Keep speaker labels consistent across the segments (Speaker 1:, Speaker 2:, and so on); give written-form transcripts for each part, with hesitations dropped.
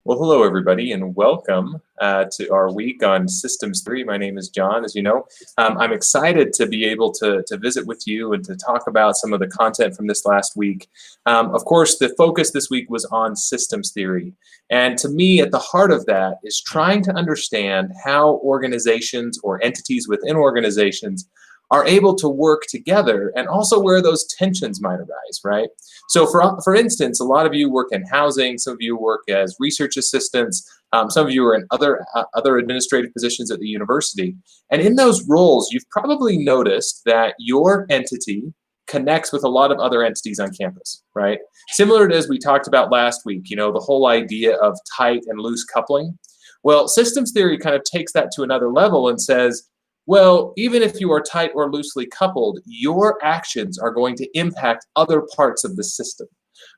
Speaker 1: Well, hello, everybody, and welcome to our week on Systems Theory. My name is John, as you know. I'm excited to be able to visit with you and to talk about some of the content from this last week. Of course, the focus this week was on systems theory. And to me, at the heart of that is trying to understand how organizations or entities within organizations are able to work together, and also where those tensions might arise, right? So for instance, a lot of you work in housing, some of you work as research assistants, some of you are in other administrative positions at the university. And in those roles, you've probably noticed that your entity connects with a lot of other entities on campus, right? Similar to as we talked about last week, the whole idea of tight and loose coupling. Well, systems theory kind of takes that to another level and says, well, even if you are tight or loosely coupled, your actions are going to impact other parts of the system,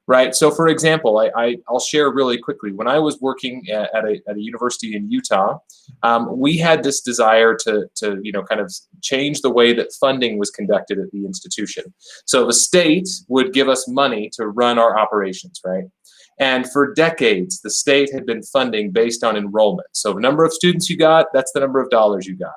Speaker 1: right? So for example, I'll share really quickly. When I was working at a university in Utah, we had this desire to kind of change the way that funding was conducted at the institution. So the state would give us money to run our operations, right? And for decades, the state had been funding based on enrollment. So the number of students you got, that's the number of dollars you got.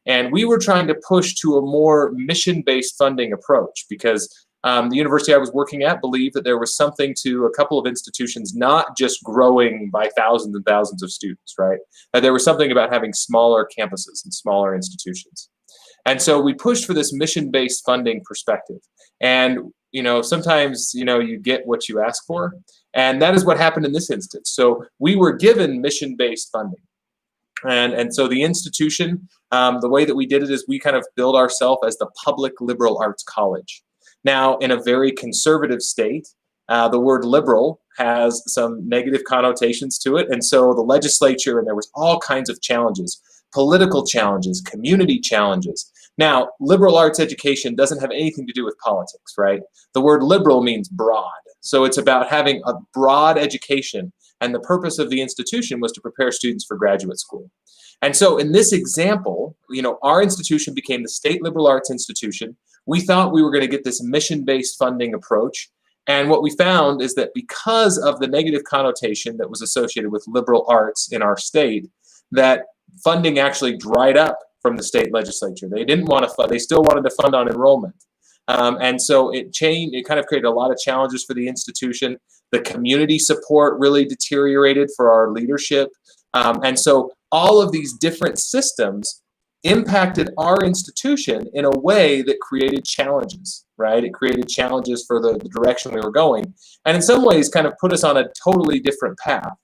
Speaker 1: And we were trying to push to a more mission-based funding approach because the university I was working at believed that there was something to a couple of institutions not just growing by thousands and thousands of students, right? There was something about having smaller campuses and smaller institutions. And so we pushed for this mission-based funding perspective. And sometimes you get what you ask for. And that is what happened in this instance. So we were given mission-based funding. And so the institution, the way that we did it is we kind of billed ourselves as the Public Liberal Arts College. Now, in a very conservative state, the word liberal has some negative connotations to it. And so the legislature, and there was all kinds of challenges, political challenges, community challenges. Now, liberal arts education doesn't have anything to do with politics, right? The word liberal means broad. So it's about having a broad education. And the purpose of the institution was to prepare students for graduate school. And so in this example, our institution became the State Liberal Arts Institution. We thought we were going to get this mission-based funding approach. And what we found is that because of the negative connotation that was associated with liberal arts in our state, that funding actually dried up from the state legislature. They didn't want to fund, they still wanted to fund on enrollment. And so it kind of created a lot of challenges for the institution. The community support really deteriorated for our leadership. And so all of these different systems impacted our institution in a way that created challenges, right? It created challenges for the direction we were going. And in some ways kind of put us on a totally different path.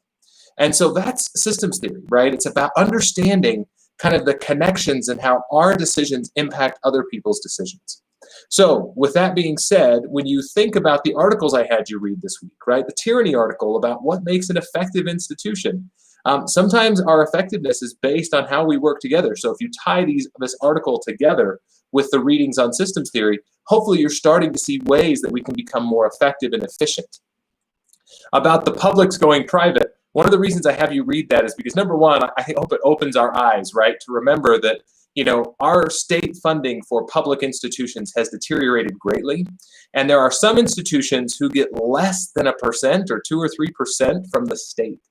Speaker 1: And so that's systems theory, right? It's about understanding kind of the connections and how our decisions impact other people's decisions. So with that being said, when you think about the articles I had you read this week, right, the tyranny article about what makes an effective institution, sometimes our effectiveness is based on how we work together. So if you tie this article together with the readings on systems theory, hopefully you're starting to see ways that we can become more effective and efficient. About the publics going private, one of the reasons I have you read that is because, number one, I hope it opens our eyes, right, to remember that our state funding for public institutions has deteriorated greatly. And there are some institutions who get less than 1% or 2 or 3% from the state,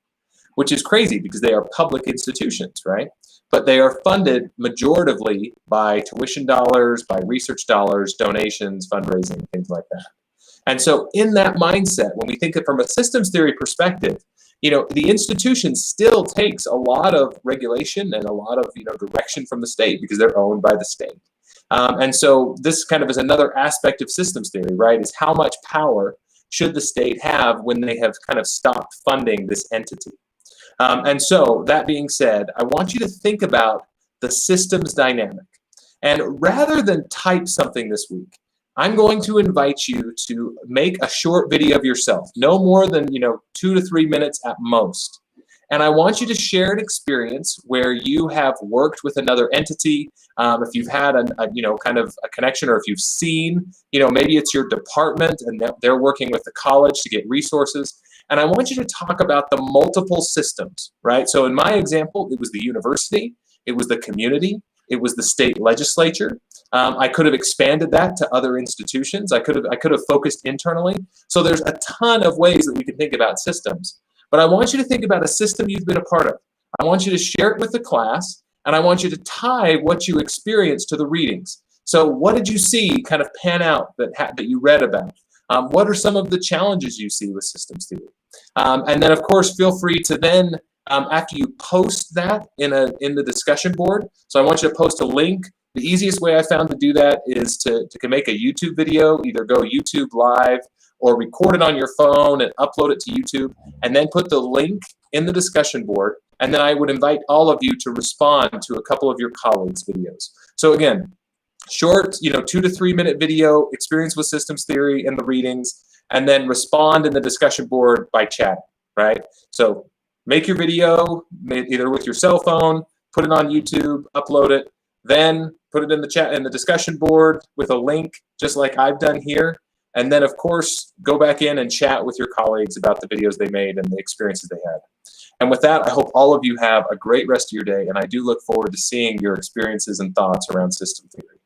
Speaker 1: which is crazy because they are public institutions, right? But they are funded majoritively by tuition dollars, by research dollars, donations, fundraising, things like that. And so in that mindset, when we think of it from a systems theory perspective, the institution still takes a lot of regulation and a lot of direction from the state because they're owned by the state. And so this kind of is another aspect of systems theory, right? Is how much power should the state have when they have kind of stopped funding this entity? And so that being said, I want you to think about the systems dynamic. And rather than type something this week, I'm going to invite you to make a short video of yourself, no more than 2 to 3 minutes at most. And I want you to share an experience where you have worked with another entity, if you've had kind of a connection, or if you've seen, maybe it's your department and they're working with the college to get resources. And I want you to talk about the multiple systems, right? So in my example, it was the university, it was the community, it was the state legislature. I could have expanded that to other institutions. I could have focused internally. So there's a ton of ways that we can think about systems. but I want you to think about a system you've been a part of. I want you to share it with the class, and I want you to tie what you experienced to the readings. So what did you see kind of pan out that you read about? What are some of the challenges you see with systems theory? And then, of course, feel free to then, after you post that in the discussion board, so I want you to post a link. The easiest way I found to do that is to make a YouTube video, either go YouTube Live or record it on your phone and upload it to YouTube, and then put the link in the discussion board, and then I would invite all of you to respond to a couple of your colleagues' videos. So again, short, 2 to 3 minute video, experience with systems theory and the readings, and then respond in the discussion board by chatting, right? So make your video, either with your cell phone, put it on YouTube, upload it, then put it in the chat, in the discussion board with a link, just like I've done here. And then, of course, go back in and chat with your colleagues about the videos they made and the experiences they had. And with that, I hope all of you have a great rest of your day, and I do look forward to seeing your experiences and thoughts around system theory.